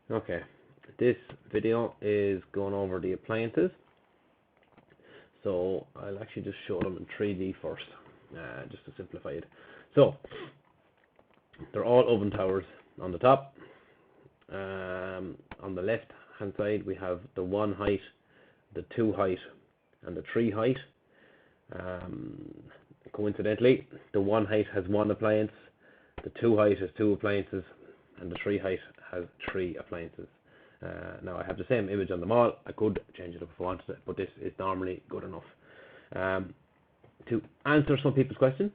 Okay, this video is going over the appliances, so I'll actually just show them in 3D first, just to simplify it. So, they're all oven towers on the top. On the left hand side we have the 1 height, the 2 height and the 3 height. Coincidentally, the 1 height has 1 appliance, the 2 height has 2 appliances, and the 3 height has 3 appliances. Now I have the same image on them all. I could change it up if I wanted it, but this is normally good enough. To answer some people's question,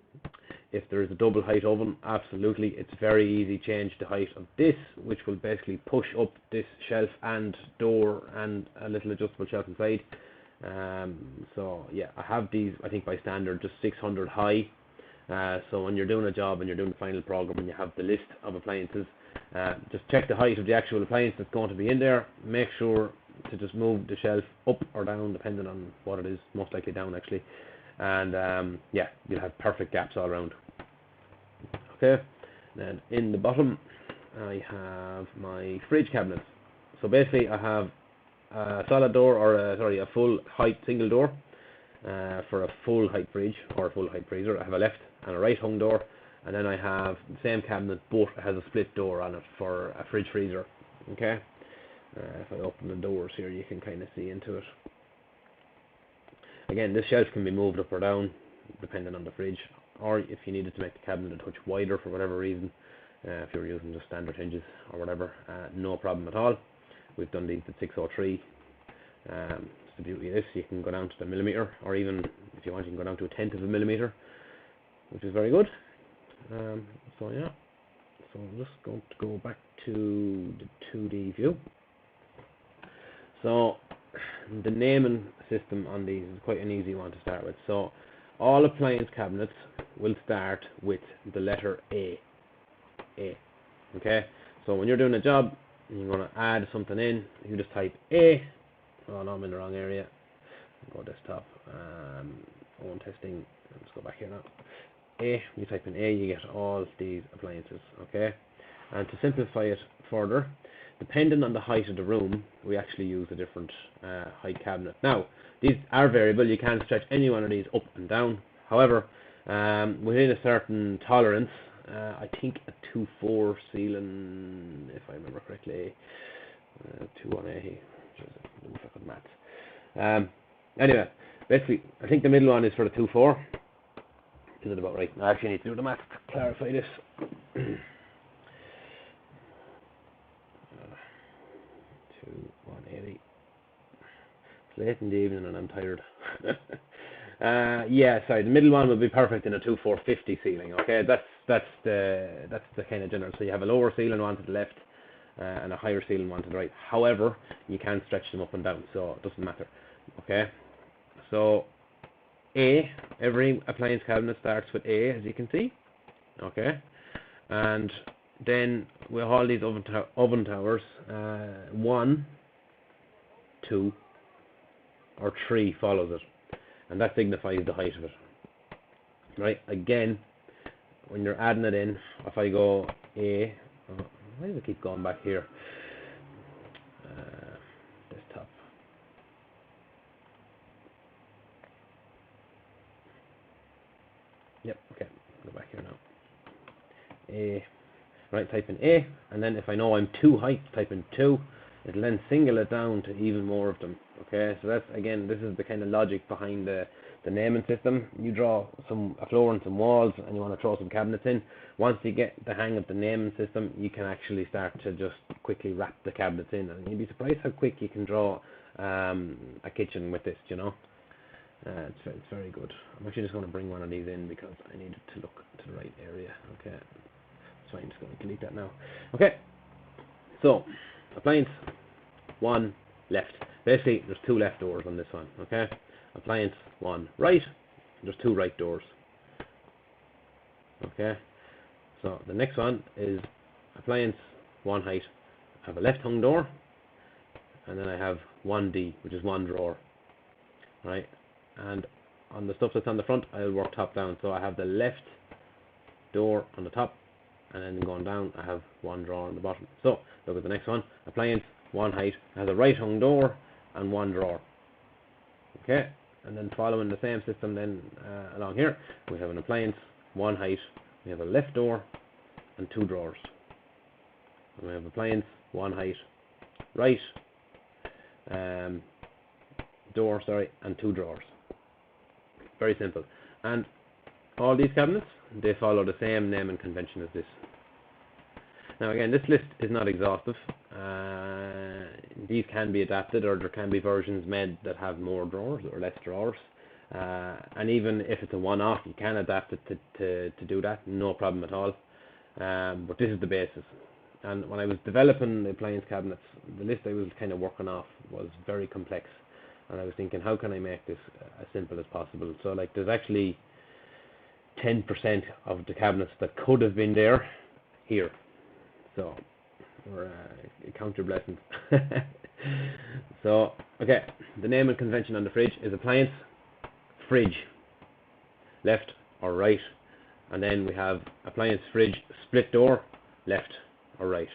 if there is a double height oven, absolutely, it's very easy. Change the height of this, which will basically push up this shelf and door and a little adjustable shelf inside. So yeah, I have these, I think by standard, just 600 high. So when you're doing a job and you're doing the final program and you have the list of appliances, just check the height of the actual appliance that's going to be in there. Make sure to just move the shelf up or down depending on what it is, most likely down actually. And yeah, you'll have perfect gaps all around. Okay, then in the bottom I have my fridge cabinets. So basically I have a solid door, or a full height single door for a full height fridge or a full height freezer. I have a left and a right hung door, and then I have the same cabinet but it has a split door on it for a fridge freezer. Okay, if I open the doors here you can kind of see into it. Again, this shelf can be moved up or down depending on the fridge, or if you needed to make the cabinet a touch wider for whatever reason, if you're using just standard hinges or whatever, no problem at all. We've done these at 603. It's the beauty of this, you can go down to the millimeter, or even if you want you can go down to a tenth of a millimeter, which is very good. So yeah, so I'm just going to go back to the 2D view. So the naming system on these is quite an easy one to start with. So all appliance cabinets will start with the letter A. Okay, so when you're doing a job and you're going to add something in, you just type A. Oh no, I'm in the wrong area. Go desktop. Own testing. Let's go back here now. A. You type in A, you get all these appliances. Okay, and to simplify it further, depending on the height of the room, we actually use a different height cabinet. Now, these are variable. You can stretch any one of these up and down. However, within a certain tolerance, I think a 2.4 ceiling, if I remember correctly, 2.1A. Fucking maths. Anyway, basically, I think the middle one is for the 2.4. Is it about right? I actually need to do the maths to clarify this. 180. It's late in the evening and I'm tired. Yeah, sorry. The middle one would be perfect in a 2.450 ceiling. Okay, that's the kind of general. So you have a lower ceiling one to the left and a higher ceiling one to the right. However, you can stretch them up and down, so it doesn't matter. Okay, so A, every appliance cabinet starts with A, as you can see. Okay, and then we have all these oven towers. 1, 2, or 3 follows it, and that signifies the height of it. Right? Again, when you're adding it in, if I go A, why does it keep going back here? Desktop. Yep. Okay. Go back here now. A. Right, type in A, and then if I know I'm 2 height, type in 2. It'll then single it down to even more of them. Okay, so that's, again, this is the kind of logic behind the naming system. You draw a floor and some walls, and you want to throw some cabinets in. Once you get the hang of the naming system, you can actually start to just quickly wrap the cabinets in, and you'd be surprised how quick you can draw a kitchen with this, you know. It's very good. I'm actually just going to bring one of these in because I need it to look to the right area. Okay. So I'm just going to delete that now. Okay, so appliance 1 left. Basically, there's 2 left doors on this one. Okay, appliance 1 right. There's 2 right doors. Okay, so the next one is appliance 1 height. I have a left hung door, and then I have 1D, which is 1 drawer. Right, and on the stuff that's on the front, I'll work top down. So I have the left door on the top, and then going down I have one drawer on the bottom. So look at the next one. Appliance, one height, has a right hung door and one drawer. Okay, and then following the same system then along here, we have an appliance, one height, we have a left door and two drawers. And we have appliance, one height, right door, and two drawers. Very simple. And all these cabinets, they follow the same naming convention as this. Now again, this list is not exhaustive. These can be adapted, or there can be versions made that have more drawers or less drawers. And even if it's a one-off, you can adapt it to do that, no problem at all. But this is the basis. And when I was developing the appliance cabinets, the list I was kind of working off was very complex. And I was thinking, how can I make this as simple as possible? So like, there's actually 10% of the cabinets that could have been there here. So we're count your blessings. So okay, the naming convention on the fridge is appliance, fridge, left or right, and then we have appliance, fridge, split door, left or right.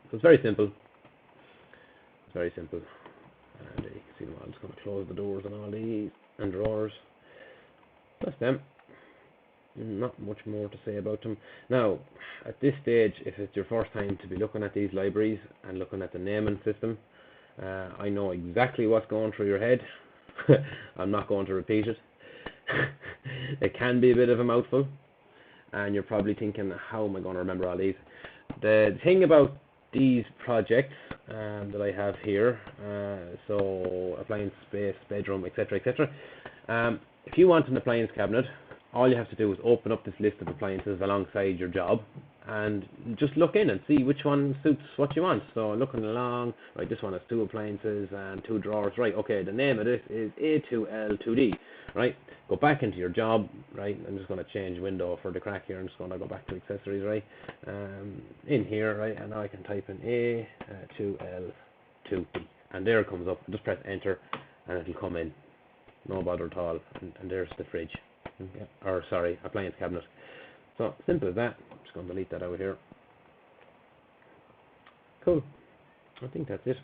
So it's very simple. It's very simple. And you can see them all. I'm just going to close the doors on all these and drawers. That's them. Not much more to say about them. Now, at this stage, if it's your first time to be looking at these libraries and looking at the naming system, I know exactly what's going through your head. I'm not going to repeat it. It can be a bit of a mouthful, and you're probably thinking, how am I going to remember all these? The thing about these projects that I have here, so appliance, space, bedroom, etc., etc. If you want an appliance cabinet, all you have to do is open up this list of appliances alongside your job and just look in and see which one suits what you want. So looking along, right, this one has two appliances and two drawers, right, okay, the name of this is A2L2D, right, go back into your job, right, I'm just going to change window for the crack here, I'm just going to go back to accessories, right, in here, right, and now I can type in A2L2D, and there it comes up. Just press enter and it'll come in, no bother at all, and there's the fridge. Okay. Or sorry, appliance cabinet. So simple as that. I'm just going to delete that out here. Cool. I think that's it.